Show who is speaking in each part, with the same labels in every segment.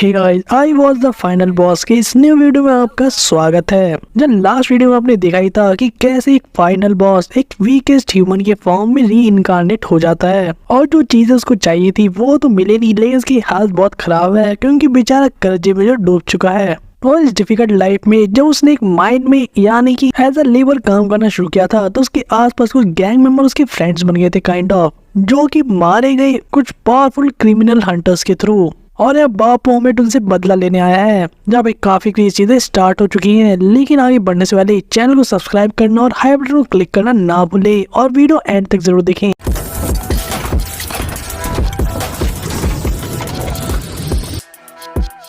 Speaker 1: Hey guys, I was the final boss के इस new video में आपका स्वागत है। जब लास्ट वीडियो में आपने देखा ही था कि कैसे एक फाइनल बॉस एक वीकेस्ट ह्यूमन के फॉर्म में री इनकारनेट हो जाता है और जो चीजें उसको चाहिए थी वो तो मिले नहीं, लेकिन उसकी हालत बहुत खराब है क्योंकि बेचारा कर्जे में जो डूब चुका है। और इस डिफिकल्ट लाइफ में जब उसने एक माइंड में यानी कि एज अ लेबर काम करना शुरू किया था तो उसके आसपास कुछ गैंग मेंबर उसके फ्रेंड्स बन गए थे काइंड ऑफ, जो कि मारे गए कुछ पावरफुल क्रिमिनल हंटर्स के थ्रू। और अब बाप मोमेंट उनसे बदला लेने आया है। जब एक काफी क्रेजी चीजें स्टार्ट हो चुकी हैं, लेकिन आगे बढ़ने से पहले चैनल को सब्सक्राइब करना और हाई बटन को क्लिक करना ना भूले और वीडियो एंड तक जरूर देखें।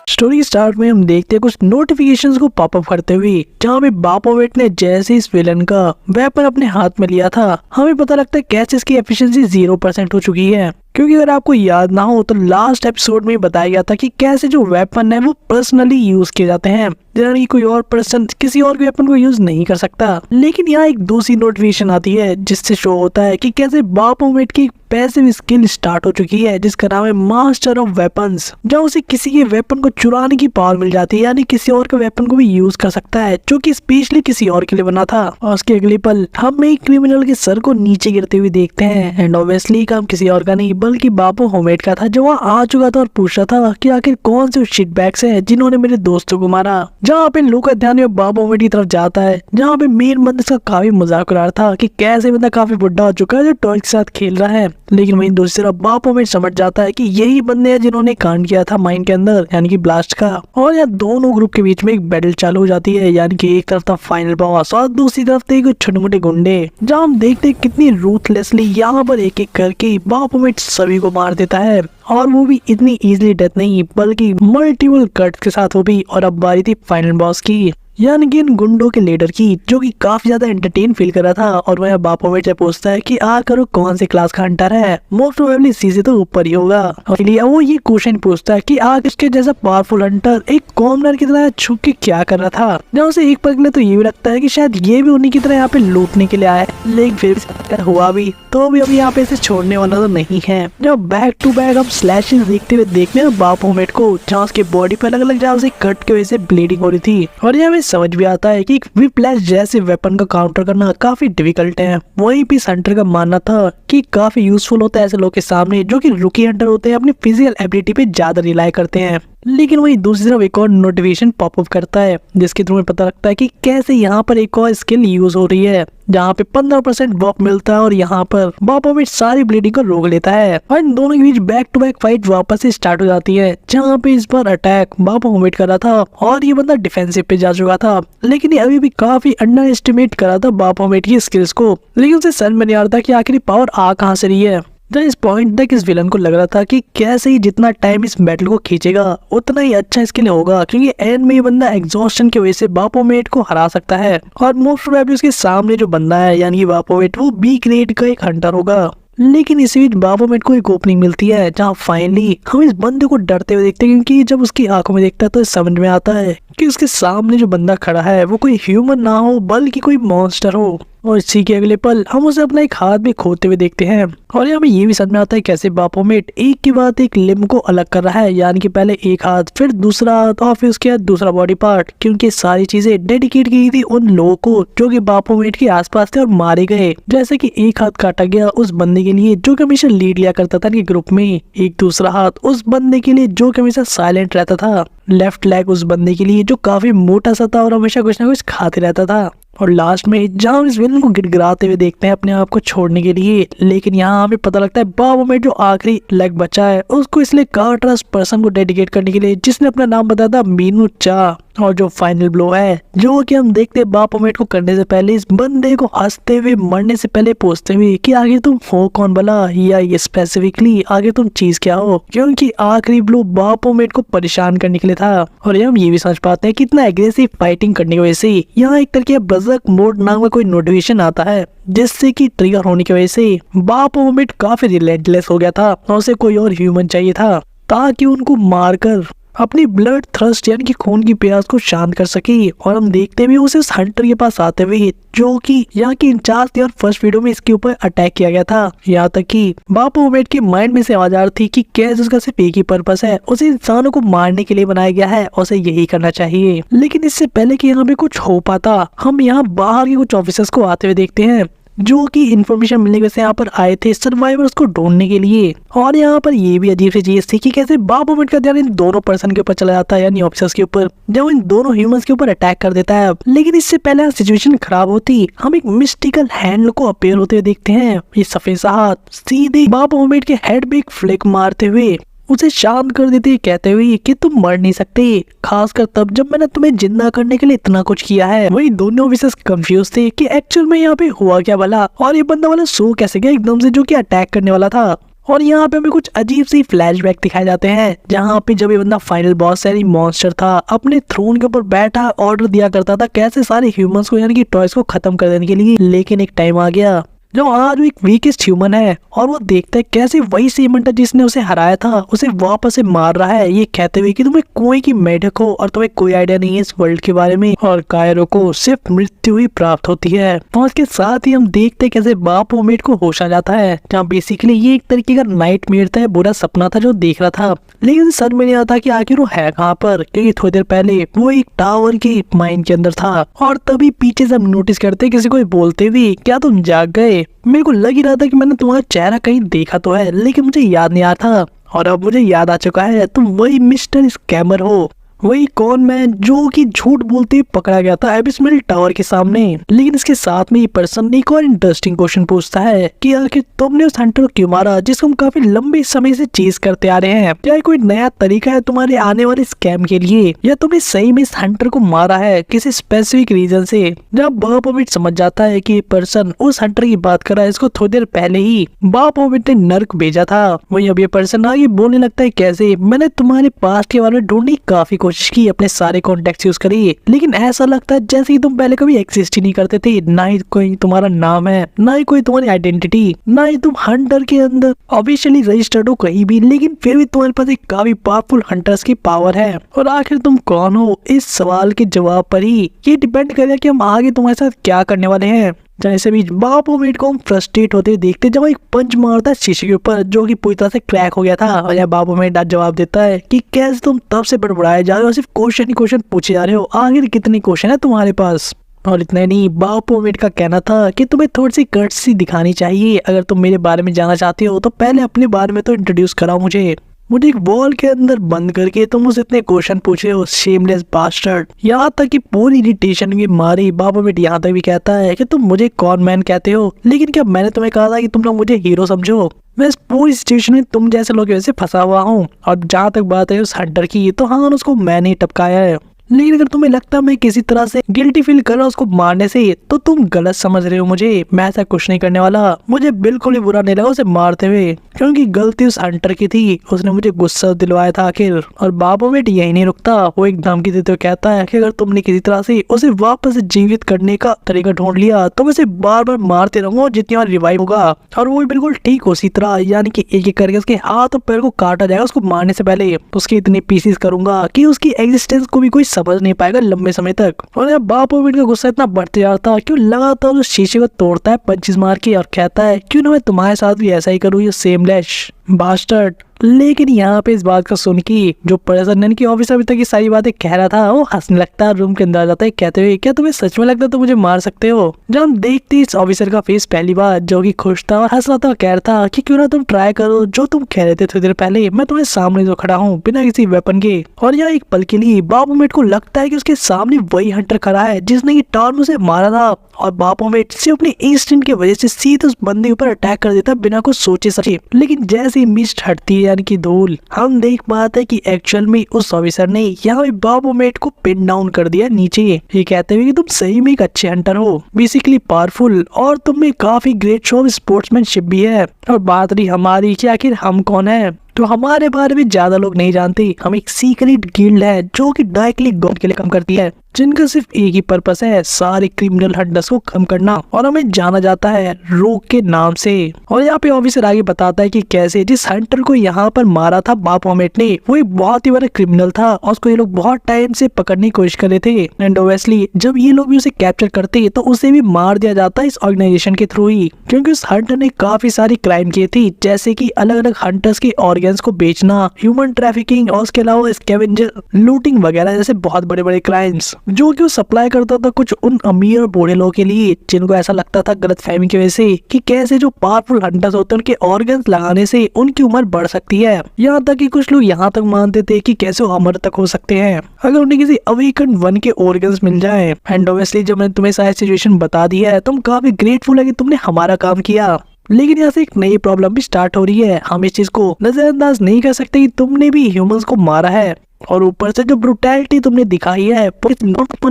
Speaker 1: स्टोरी स्टार्ट में हम देखते हैं कुछ नोटिफिकेशंस को पॉपअप करते हुए, जहाँ पे बापोवेट ने जैसे इस विलन का वेपन अपने हाथ में लिया था, हमें पता लगता है कैसे इसकी एफिशिएंसी 0% हो चुकी है। क्योंकि अगर आपको याद ना हो तो लास्ट एपिसोड में बताया गया था कि कैसे जो वेपन है वो पर्सनली यूज किए जाते हैं, यानी कोई और पर्सन किसी और वेपन को यूज नहीं कर सकता। लेकिन यहाँ एक दूसरी नोटिफिकेशन आती है जिससे शो होता है कि कैसे बापोवेट की पैसिव स्किल स्टार्ट हो चुकी है जिसका नाम है मास्टर ऑफ वेपन्स, जहाँ उसे किसी के वेपन को चुराने की पावर मिल जाती है, यानी किसी और के वेपन को भी यूज कर सकता है जो कि स्पेशली किसी और के लिए बना था। और उसके अगले पल हम एक क्रिमिनल के सर को नीचे गिरते हुए देखते हैं एंड ऑब्वियसली काम किसी और का नहीं बल्कि बापो होमेट का था, जो वहाँ आ चुका था और पूछ रहा था कि आखिर कौन से शिट बैग्स हैं जिन्होंने मेरे दोस्तों को मारा। जहाँ पे लोग का ध्यान बापो होमेट की तरफ जाता है, जहाँ पे मेन बंदा इसका काफी मजाक उड़ा रहा था कि कैसे बंदा काफी बुढ़ा हो चुका है जो टॉय के साथ खेल रहा है। लेकिन वहीं दूसरी तरफ बापो होमेट समझ जाता है कि यही बंदे हैं जिन्होंने कांड किया था माइन के अंदर यानी कि ब्लास्ट का। और यहाँ दोनों ग्रुप के बीच में एक बैटल चालू हो जाती है, यानी कि एक तरफ था फाइनल बॉस और दूसरी तरफ थे कुछ छोटे मोटे गुंडे, जहाँ हम देखते हैं कितनी रूथलेसली यहाँ पर एक एक करके बापो होमेट सभी को मार देता है, और वो भी इतनी इजीली डेथ नहीं बल्कि मल्टीपल कट्स के साथ वो भी। और अब बारी थी फाइनल बॉस की, यानी कि इन गुंडों के लीडर की, जो कि काफी ज्यादा एंटरटेन फील कर रहा था। और वह बापोवेट से पूछता है कि आखिर वो कौन से क्लास का हंटर है, मोस्ट प्रोबेबली सी से तो ऊपर ही होगा। और इसलिए वो ये क्वेश्चन पूछता है कि आखिर इसके जैसा पावरफुल हंटर एक कॉमनर की तरह छुप के क्या कर रहा था। जब उसे एक पल के लिए तो ये भी लगता है कि शायद ये भी उन्हीं की तरह यहाँ पे लूटने के लिए आया है, लेकिन फिर हुआ भी तो भी अभी यहाँ पे इसे छोड़ने वाला तो नहीं है। जब बैक टू बैक हम स्लैशेस देखते हुए देखते हैं बापोवेट को, जहाँ उसके बॉडी पे अलग अलग जगह से कट की वजह से ब्लीडिंग हो रही थी। और यहाँ समझ भी आता है कि व्हिप्लैश जैसे वेपन का काउंटर करना काफी डिफिकल्ट है। वहीं भी हंटर का मानना था कि काफी यूजफुल होता है ऐसे लोग के सामने जो कि रुकी हंटर होते हैं, अपनी फिजिकल एबिलिटी पे ज्यादा रिलाई करते हैं। लेकिन वही दूसरी तरफ एक और नोटिफिकेशन पॉपअप करता है जिसके थ्रू पता लगता है कि कैसे यहाँ पर एक और स्किल यूज हो रही है, जहाँ पे 15% बॉप मिलता है और यहाँ पर बापोवेट सारी ब्लीडिंग को रोक लेता है। और इन दोनों के बीच बैक टू बैक फाइट वापस से स्टार्ट हो जाती है, जहाँ पे इस बार अटैक बापोवेट कर रहा था और ये बंदा डिफेंसिव पे जा चुका था। लेकिन ये अभी भी काफी अंडर एस्टिमेट कर रहा था बापोवेट की स्किल्स को, लेकिन उसे समझ में नहीं आ रहा था कि आखिर पावर आ कहाँ से रही है। जब इस पॉइंट तक इस विलन को लग रहा था कि कैसे ही जितना टाइम इस बैटल को खींचेगा उतना ही अच्छा इसके लिए होगा, क्योंकि एंड में ये बंदा एग्जॉस्शन की वजह से बापोवेट को हरा सकता है। और मोस्ट प्रोबेबली उसके सामने जो बंदा है यानी कि बापोवेट वो बी ग्रेड का एक हंटर होगा। लेकिन इसी बीच बापोवेट को एक ओपनिंग मिलती है, जहाँ फाइनली हम इस बंदे को डरते हुए देखते हैं, क्योंकि जब उसकी आंखों में देखता है तो समझ में आता है कि उसके सामने जो बंदा खड़ा है वो कोई ह्यूमन ना हो बल्कि कोई मॉन्स्टर हो। और इसी के अगले पल हम उसे अपना एक हाथ भी खोते हुए देखते हैं। और यहाँ में ये भी समझ में आता है कैसे बापोवेट एक के बाद एक लिम्ब को अलग कर रहा है, यानी कि पहले एक हाथ, फिर दूसरा हाथ और फिर उसके बाद दूसरा बॉडी पार्ट, क्योंकि सारी चीजें डेडिकेट की थी उन लोगों को जो कि बापोवेट के आसपास थे और मारे गए। जैसे कि एक हाथ काटा गया उस बंदे के लिए जो कि हमेशा लीड लिया करता था ग्रुप में, एक दूसरा हाथ उस बंदे के लिए जो कि हमेशा साइलेंट रहता था, लेफ्ट लेग उस बंदे के लिए जो काफी मोटा सा था और हमेशा कुछ ना कुछ खाते रहता था, और लास्ट में जहाँ इस विलन को गिड़गिड़ाते हुए देखते हैं अपने आप को छोड़ने के लिए। लेकिन यहाँ हमें पता लगता है बापोवेट जो आखिरी लेग बचा है उसको इसलिए कार्टरस पर्सन को डेडिकेट करने के लिए जिसने अपना नाम बताया था मीनू चा। और जो फाइनल ब्लो है जो कि हम देखते हैं बापोवेट को करने से पहले इस बंदे को हंसते हुए मरने से पहले पूछते हुए कि आगे तुम हो कौन भला, या ये स्पेसिफिकली आगे तुम चीज क्या हो, क्योंकि आखिरी ब्लो बापोवेट को परेशान करने के लिए था। और हम ये भी समझ पाते हैं कितना एग्रेसिव फाइटिंग करने की वजह से यहाँ एक तरह के बर्ज़र्क मोड नाम का कोई नोटिफिकेशन आता है, जिससे कि ट्रिगर होने की वजह से बापोवेट काफी रिलेंटलेस हो गया था और उसे कोई और ह्यूमन चाहिए था ताकि उनको मारकर अपनी ब्लड थ्रस्ट यानी कि खून की प्यास को शांत कर सके। और हम देखते भी उसे उस हंटर के पास आते हुए जो कि यहाँ की इंचार्ज थी और फर्स्ट वीडियो में इसके ऊपर अटैक किया गया था। यहाँ तक कि बापू वेट के माइंड में से आवाज आ रही थी कि कैसे उसका सिर्फ एक ही पर्पस है, उसे इंसानों को मारने के लिए बनाया गया है, उसे यही करना चाहिए। लेकिन इससे पहले कि यहाँ पे कुछ हो पाता, हम यहाँ बाहर के कुछ ऑफिसर्स को आते हुए देखते हैं जो कि इन्फॉर्मेशन मिलने की वजह से यहाँ पर आए थे सर्वाइवर्स को ढूंढने के लिए। और यहाँ पर ये भी अजीब सी चीज थी कि कैसे बापू वेट का ध्यान इन दोनों पर्सन के ऊपर चला जाता है, यानी ऑफिसर्स के ऊपर, जब इन दोनों ह्यूमंस के ऊपर अटैक कर देता है। लेकिन इससे पहले सिचुएशन खराब होती, हम एक मिस्टिकल हैंड को अपीयर होते हुए देखते हैं। ये सफेद सा हाथ सीधे बापू वेट के हेड पे एक फ्लिक मारते हुए उसे शांत कर देते, कहते हुए कि तुम मर नहीं सकते, खासकर तब जब मैंने तुम्हें जिंदा करने के लिए इतना कुछ किया है। वही दोनों ऑफिसर्स कंफ्यूज थे कि एक्चुअल में यहाँ पे हुआ क्या भला, और ये बंदा वाला सो कैसे गया एकदम से जो कि अटैक करने वाला था। और यहाँ पे हमें कुछ अजीब सी फ्लैशबैक दिखाए जाते हैं जहाँ पे जब ये बंदा फाइनल बॉस यानी मॉन्स्टर था, अपने थ्रोन के ऊपर बैठा ऑर्डर दिया करता था कैसे सारे ह्यूमंस को यानी कि टॉयज को खत्म कर देने के लिए। लेकिन एक टाइम आ गया जो आज वो एक वीकेस्ट ह्यूमन है और वो देखता है कैसे वही सेम हंटर जिसने उसे हराया था उसे वापस से मार रहा है, ये कहते हुए कि तुम्हें कोई की मेढक हो और तुम्हें कोई आइडिया नहीं है इस वर्ल्ड के बारे में, और कायरो को सिर्फ मृत्यु ही प्राप्त होती है। और उसके साथ ही हम देखते हैं कैसे बाप ओमेट को होश आ जाता है, जहाँ बेसिकली ये एक तरीके का नाइटमेयर था, बुरा सपना था जो देख रहा था। लेकिन समझ में नहीं आता कि आखिर वो है कहाँ पर, क्योंकि थोड़ी देर पहले वो एक टावर के माइन के अंदर था। और तभी पीछे से हम नोटिस करते किसी को बोलते हुए, क्या तुम जाग गए? मेरे को लग ही रहा था कि मैंने तुम्हारा चेहरा कहीं देखा तो है, लेकिन मुझे याद नहीं आ रहा था, और अब मुझे याद आ चुका है, तुम वही मिस्टर स्कैमर हो, वही कौन मैन जो कि झूठ बोलते हुए पकड़ा गया था एबिसमल टावर के सामने। लेकिन इसके साथ में ये पर्सन एक और इंटरेस्टिंग क्वेश्चन पूछता है कि आखिर तुमने उस हंटर को क्यों मारा जिसको हम काफी लंबे समय से चेज करते आ रहे हैं? क्या कोई नया तरीका है तुम्हारे आने वाले स्कैम के लिए, या तुमने सही में इस हंटर को मारा है किसी स्पेसिफिक रीजन से? जब बाप ओमिट समझ जाता है कि पर्सन उस हंटर की बात कर रहा है, इसको थोड़ी देर पहले ही बाप ओमिट ने नर्क भेजा था, वही अब ये पर्सन आगे बोलने लगता है कैसे मैंने तुम्हारे पास्ट के बारे में ढूंढने की काफी कोशिश की, अपने सारे कॉन्टेक्ट यूज करिए, लेकिन ऐसा लगता है जैसे कि तुम पहले कभी एग्जिस्ट ही नहीं करते थे, ना ही कोई तुम्हारा नाम है, ना ही कोई तुम्हारी आइडेंटिटी, ना ही तुम हंटर के अंदर ऑफिशियली रजिस्टर्ड हो कहीं भी, लेकिन फिर भी तुम्हारे पास एक काफी पावरफुल हंटर्स की पावर है। और आखिर तुम कौन हो, इस सवाल के जवाब पर ही ये डिपेंड करेगा कि हम आगे तुम्हारे साथ क्या करने वाले हैं। जैसे भी बाप ओमिट को हम फ्रस्ट्रेट होते देखते जब एक पंच मारता है शीशे के ऊपर जो कि पूरी तरह से क्रैक हो गया था, और यह बाप ओमिट जवाब देता है कि कैसे तुम तब से बड़बड़ाए जा रहे हो, सिर्फ क्वेश्चन ही क्वेश्चन पूछे जा रहे हो, आखिर कितने क्वेश्चन है तुम्हारे पास? और इतना ही नहीं, बाप ओमिट का कहना था कि तुम्हें थोड़ी सी कर्टसी दिखानी चाहिए, अगर तुम मेरे बारे में जानना चाहते हो तो पहले अपने बारे में तो इंट्रोड्यूस कराओ मुझे एक वॉल के अंदर बंद करके तुम मुझसे इतने क्वेश्चन पूछे हो, शेमलेस बास्टर्ड। यहाँ तक कि पूरी इरिटेशन की मारी बाप ओमिट यहाँ तक भी कहता है कि तुम मुझे कौन मैन कहते हो, लेकिन क्या मैंने तुम्हें कहा था कि तुम लोग मुझे हीरो समझो? मैं इस पूरी सिचुएशन में तुम जैसे लोग वैसे फंसा हुआ हूँ। और जहाँ तक बात है उस हंटर की, तो हाँ उसको मैंने ही टपकाया है, लेकिन अगर तुम्हें लगता है मैं किसी तरह से गिल्टी फील कर रहा हूँ उसको मारने से, तो तुम गलत समझ रहे हो मुझे। मैं ऐसा कुछ नहीं करने वाला, मुझे बिल्कुल भी बुरा नहीं लगा उसे मारते हुए, क्योंकि गलती उस हंटर की थी, उसने मुझे गुस्सा दिलवाया था आखिर। और बाप ओमिट यही नहीं रुकता, वो एक धमकी देते हुए कहता है कि अगर तुमने किसी तरह से उसे वापस जीवित करने का तरीका ढूंढ लिया तो मैं उसे बार बार मारते रहूंगा जितनी बार रिवाइव होगा। और वो बिल्कुल ठीक उसी तरह, यानी कि एक एक करके उसके हाथ और पैर को काटा जाएगा उसको मारने से पहले, उसके इतने पीसेस करूंगा कि उसकी एग्जिस्टेंस को भी कोई समझ नहीं पाएगा लंबे समय तक। और जब बाप ओमिट का गुस्सा इतना बढ़ते जाता क्यों लगातार उस शीशे को तोड़ता है पंचेस मार के, और कहता है क्यों ना मैं तुम्हारे साथ भी ऐसा ही करूँ, ये सेमलेस बास्टर्ड। लेकिन यहाँ पे इस बात का सुन के जो पर्सन की ऑफिसर अभी तक ये सारी बातें कह रहा था वो हंसने लगता है, रूम के अंदर आ जाता है कहते हुए क्या तुम्हें सच में लगता है तो मुझे मार सकते हो? जब हम देखते इस ऑफिसर का फेस पहली बार जो कि खुश था और हंस रहा था, कह रहा था कि क्यों ना तुम ट्राई करो जो तुम कह रहे थे थोड़ी देर पहले, मैं तुम्हारे सामने जो खड़ा हूँ बिना किसी वेपन के। और यहाँ एक पल के लिए बाप ओमिट को लगता है कि उसके सामने वही हंटर खड़ा है जिसने ये टॉर्म उसे मारा था, और बाप ओमिट सिर्फ अपने इंस्टिंक्ट की वजह से सीधे उस बंदे ऊपर अटैक कर देता बिना कुछ सोचे समझे। लेकिन जैसे ही मिस्ट हटती है यानी कि धूल, हम देख पाते हैं कि एक्चुअल में उस ऑफिसर ने यहाँ बाप ओमिट को पिन डाउन कर दिया नीचे, ये कहते हुए कि तुम सही में एक अच्छे हंटर हो, बेसिकली पावरफुल, और तुम में काफी ग्रेट शो ऑफ स्पोर्ट्समैनशिप भी है। और बात रही हमारी कि आखिर हम कौन है, तो हमारे बारे में ज्यादा लोग नहीं जानते, हम एक सीक्रेट गिल्ड है जो कि डायरेक्टली गॉड के लिए काम करती है। जिनका सिर्फ एक ही पर्पस है, सारे क्रिमिनल हंटर्स को कम करना, और हमें जाना जाता है रोग के नाम से। और यहाँ पे ऑफिसर आगे बताता है कि कैसे जिस हंटर को यहाँ पर मारा था बापोमेट ने, वो एक बहुत ही बड़ा क्रिमिनल था और उसको ये लोग बहुत टाइम से पकड़ने की कोशिश कर रहे थे। एंड ऑब्वियसली जब ये लोग भी उसे कैप्चर करते तो उसे भी मार दिया जाता इस ऑर्गेनाइजेशन के थ्रू ही, क्योंकि उस हंटर ने काफी सारी क्राइम किए थे, जैसे कि अलग अलग हंटर्स के ऑर्गन्स को बेचना, ह्यूमन ट्रैफिकिंग और उसके अलावा स्कैवेंजर लूटिंग वगैरह जैसे बहुत बड़े बड़े क्राइम्स, जो कि वो सप्लाई करता था कुछ उन अमीर और बूढ़े लोगों के लिए जिनको ऐसा लगता था गलत फहमी की वजह से कि कैसे जो पावरफुल हंटर्स होते हैं उनके ऑर्गन्स लगाने से उनकी उम्र बढ़ सकती है। यहाँ तक कि कुछ लोग यहाँ तक मानते थे कि कैसे वो अमर तक हो सकते हैं अगर उन्हें किसी अवेकन वन के ऑर्गन्स मिल जाए। एंड ऑब्वियसली जब मैंने तुम्हें सारी सिचुएशन बता दी है, तुम काफी ग्रेटफुल है कि तुमने हमारा काम किया, लेकिन यहाँ से एक नई प्रॉब्लम भी स्टार्ट हो रही है। हम इस चीज को नजरअंदाज नहीं कर सकते कि तुमने भी ह्यूमंस को मारा है, और ऊपर से जो ब्रुटैलिटी तुमने दिखाई है वो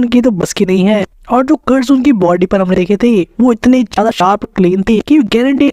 Speaker 1: की तो बस की नहीं है, और जो कट्स उनकी बॉडी पर हमने देखे थे वो इतने ज्यादा शार्प क्लीन थे कि गारंटी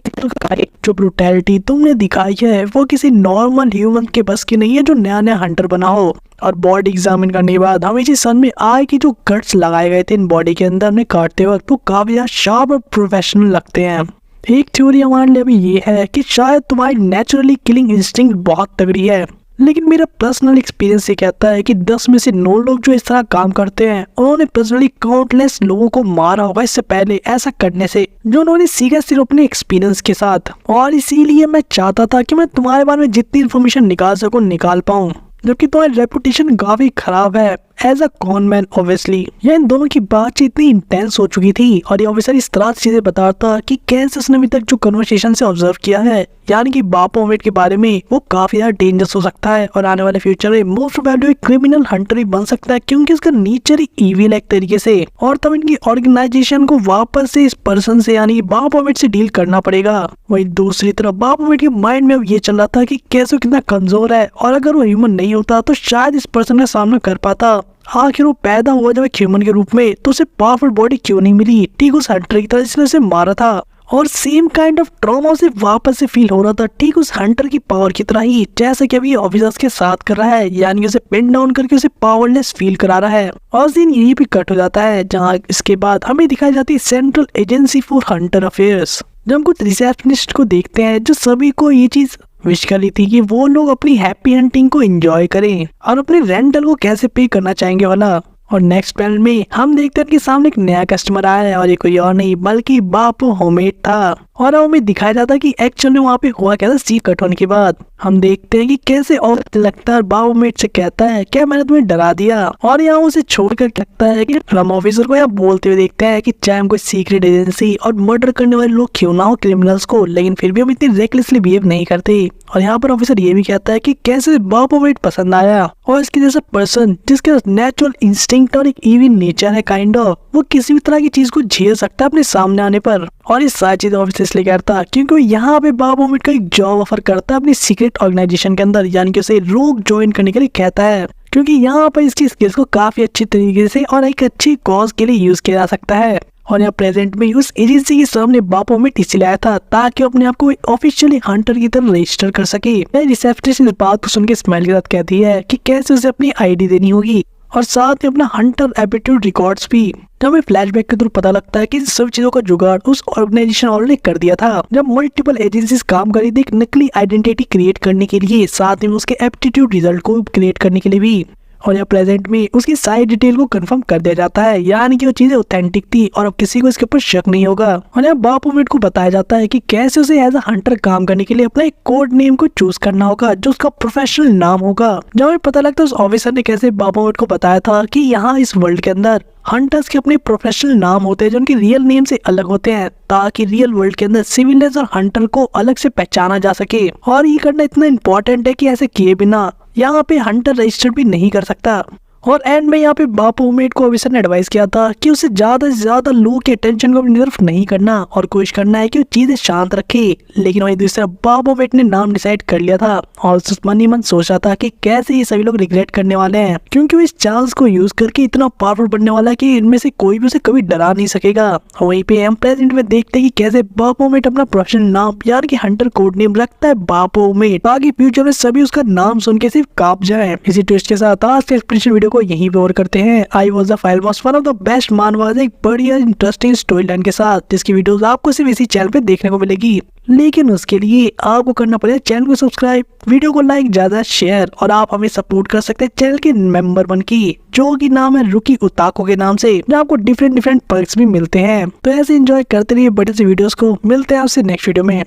Speaker 1: जो ब्रुटैलिटी तुमने दिखाई है वो किसी नॉर्मल ह्यूमन के बस की नहीं है जो नया नया हंटर बना हो। और बॉडी एग्जामिन करने के बाद हमें इसी सन में आए कि जो कट्स लगाए गए थे इन बॉडी के अंदर में काटते वक्त वो काफी ज्यादा शार्प और प्रोफेशनल लगते हैं। एक थ्योरी हमारे लिए अभी ये है कि शायद तुम्हारी नेचुरली किलिंग इंस्टिंक्ट बहुत तगड़ी है, लेकिन मेरा पर्सनल एक्सपीरियंस ये कहता है कि 10 में से 9 लोग जो इस तरह काम करते हैं उन्होंने पर्सनली काउंटलेस लोगों को मारा होगा इससे पहले ऐसा करने से, जो उन्होंने सीखा सिर्फ अपने एक्सपीरियंस के साथ। और इसीलिए मैं चाहता था कि मैं तुम्हारे बारे में जितनी इन्फॉर्मेशन निकाल सकूं निकाल पाऊं, जबकि तुम्हारी रेपुटेशन काफी खराब है एज अ कॉनमैन। ऑब्वियसली ये इन दोनों की बातचीत इतनी इंटेंस हो चुकी थी और ये ऑफिसर इस तरह से चीजें बताता कि कैसे उसने अभी तक जो कन्वर्सेशन से ऑब्जर्व किया है, यानी कि बापोमेट के बारे में, वो काफी ज्यादा डेंजरस हो सकता है और आने वाले फ्यूचर में मोस्ट प्रोबेबली क्रिमिनल हंटर ही बन सकता है, क्योंकि इसका नेचर ही इविल एक तरीके से। और तब इनकी ऑर्गेनाइजेशन को वापस से इस पर्सन से यानी बापोमेट से डील करना पड़ेगा। वही दूसरी तरफ बापोमेट के माइंड में अब ये चल रहा था कि कैसे कितना कमजोर है, और अगर वो ह्यूमन नहीं होता तो शायद इस पर्सन का सामना कर पाता। आखिर वो पैदा हुआ जब एक ह्यूमन के रूप में, तो उसे पावरफुल बॉडी क्यों नहीं मिली ठीक उस हंटर की तरह जिसने उसे मारा था, और सेम काइंड ऑफ ट्रॉमा उसे वापस से फील हो रहा था ठीक उस हंटर की पावर की तरह ही, जैसे कि अभी ऑफिसर्स के साथ कर रहा है, यानी उसे पिन डाउन करके उसे पावरलेस फील करा रहा है। और सीन यही भी कट हो जाता है, जहाँ इसके बाद हमें दिखाई जाती है central agency for Hunter affairs, जब हम कुछ रिसेप्शनिस्ट को देखते हैं जो सभी को ये चीज विश कर रही थी कि वो लोग अपनी हैप्पी हंटिंग को एंजॉय करें और अपने रेंटल को कैसे पे करना चाहेंगे वाला। और नेक्स्ट पैनल में हम देखते हैं कि सामने एक नया कस्टमर आया है और ये कोई और नहीं बल्कि बापू होमेट था। और हमें दिखाया जाता है कि एक्चुअली वहाँ पे हुआ क्या था। सीट कट होने के बाद हम देखते हैं कि कैसे और लगता है बापू होमेट से कहता है क्या मैंने तुम्हें डरा दिया, और यहाँ उसे छोड़कर लगता है कि हम ऑफिसर को यहाँ बोलते हुए देखते हैं कि चाहे हम कोई सीक्रेट एजेंसी और मर्डर करने वाले लोग क्यों ना हो क्रिमिनल्स को, लेकिन फिर भी हम इतनी रेकलेसली बिहेव नहीं करते। और यहाँ पर ऑफिसर ये भी कहता है कि कैसे बापू होमेट पसंद आया, और इसके जैसा पर्सन जिसके नेचुरल इंस्टिंक्ट और एक इविल नेचर है काइंड ऑफ, वो किसी भी तरह की चीज को झेल सकता है अपने सामने आने पर। और ये सारी चीजें ऑफिसर इसलिए करता क्योंकि वो यहाँ पे बापू होमेट का एक जॉब ऑफर करता है अपनी सीक्रेट ऑर्गेनाइजेशन के अंदर, यानी कि उसे रोग ज्वाइन करने के लिए कहता है, क्योंकि यहाँ पर इसकी स्किल्स को काफी अच्छी तरीके से और एक अच्छी कॉज के लिए यूज किया जा सकता है। और यहाँ प्रेजेंट में उस एजेंसी के सामने बापू होमेट इसलिए आया था ताकि अपने आप को ऑफिशियली हंटर की तरह रजिस्टर कर सके। रिसेप्शनिस्ट इस बात को सुन के स्माइल के साथ कहती है कि कैसे उसे अपनी आईडी देनी होगी और साथ में अपना हंटर एप्टीट्यूड रिकॉर्ड्स भी। जब हमें फ्लैशबैक के थ्रू पता लगता है कि इन सब चीजों का जुगाड़ उस ऑर्गेनाइजेशन ऑलरेडी कर दिया था जब मल्टीपल एजेंसीज काम कर रही थी एक नकली आइडेंटिटी क्रिएट करने के लिए, साथ में उसके एप्टीट्यूड रिजल्ट को क्रिएट करने के लिए भी। और यहाँ प्रेजेंट में उसकी सारी डिटेल को कंफर्म कर दिया जाता है, यानी कि वो चीजें ऑथेंटिक थी और अब किसी को इसके ऊपर शक नहीं होगा। और यहाँ बापू होमेट को बताया जाता है कि कैसे उसे एज अ हंटर काम करने के लिए अपना एक कोड नेम को चूज करना होगा जो उसका प्रोफेशनल नाम होगा। जब हमें पता लगता है उस ऑफिसर ने कैसे बापू होमेट को बताया था कि यहाँ इस वर्ल्ड के अंदर हंटर्स के अपने प्रोफेशनल नाम होते हैं जो उनके रियल नेम से अलग होते हैं, ताकि रियल वर्ल्ड के अंदर सिविलियंस और हंटर को अलग से पहचाना जा सके। और ये करना इतना इम्पोर्टेंट है कि ऐसे किए बिना यहाँ पे हंटर रजिस्टर भी नहीं कर सकता। और एंड में यहाँ पे बापू होमेट को ऑफिसर ने एडवाइस किया था कि उसे ज्यादा से ज्यादा लोगों के अटेंशन को अपनी तरफ नहीं करना और कोशिश करना है कि वो चीजें शांत रखे। लेकिन वही दूसरा बापू होमेट ने नाम डिसाइड कर लिया था और मन ही मन सोचा था कि कैसे ये सभी लोग रिग्रेट करने वाले हैं, क्योंकि वो इस चांस को यूज करके इतना पावरफुल बनने वाला है कि इनमें से कोई भी उसे कभी डरा नहीं सकेगा। वहीं पे हम प्रेजेंट में देखते हैं कि कैसे बापू होमेट अपना प्रोफेशनल नाम यार कि हंटर कोड नेम रखता है बापू होमेट, ताकि फ्यूचर में सभी उसका नाम सुन के सिर्फ कांप जाए। इसी ट्विस्ट के साथ आज के एक्सप्लेनेशन वीडियो वीडियो को यहीं पे ओवर करते हैं। I was the file boss one of the best मानवाज, एक बढ़िया इंटरेस्टिंग स्टोरी लाइन के साथ, जिसकी वीडियोस आपको सिर्फ इसी चैनल पे देखने को मिलेगी। लेकिन उसके लिए आपको करना पड़ेगा चैनल को सब्सक्राइब, वीडियो को लाइक, ज्यादा शेयर, और आप हमें सपोर्ट कर सकते हैं चैनल के मेंबर बन की, जो कि नाम है रुकी उताको के नाम से, जहाँ आपको डिफरेंट पर्क्स भी मिलते हैं। तो ऐसे एंजॉय करते रहिए बड़े से वीडियोस को। मिलते हैं आपसे नेक्स्ट वीडियो में।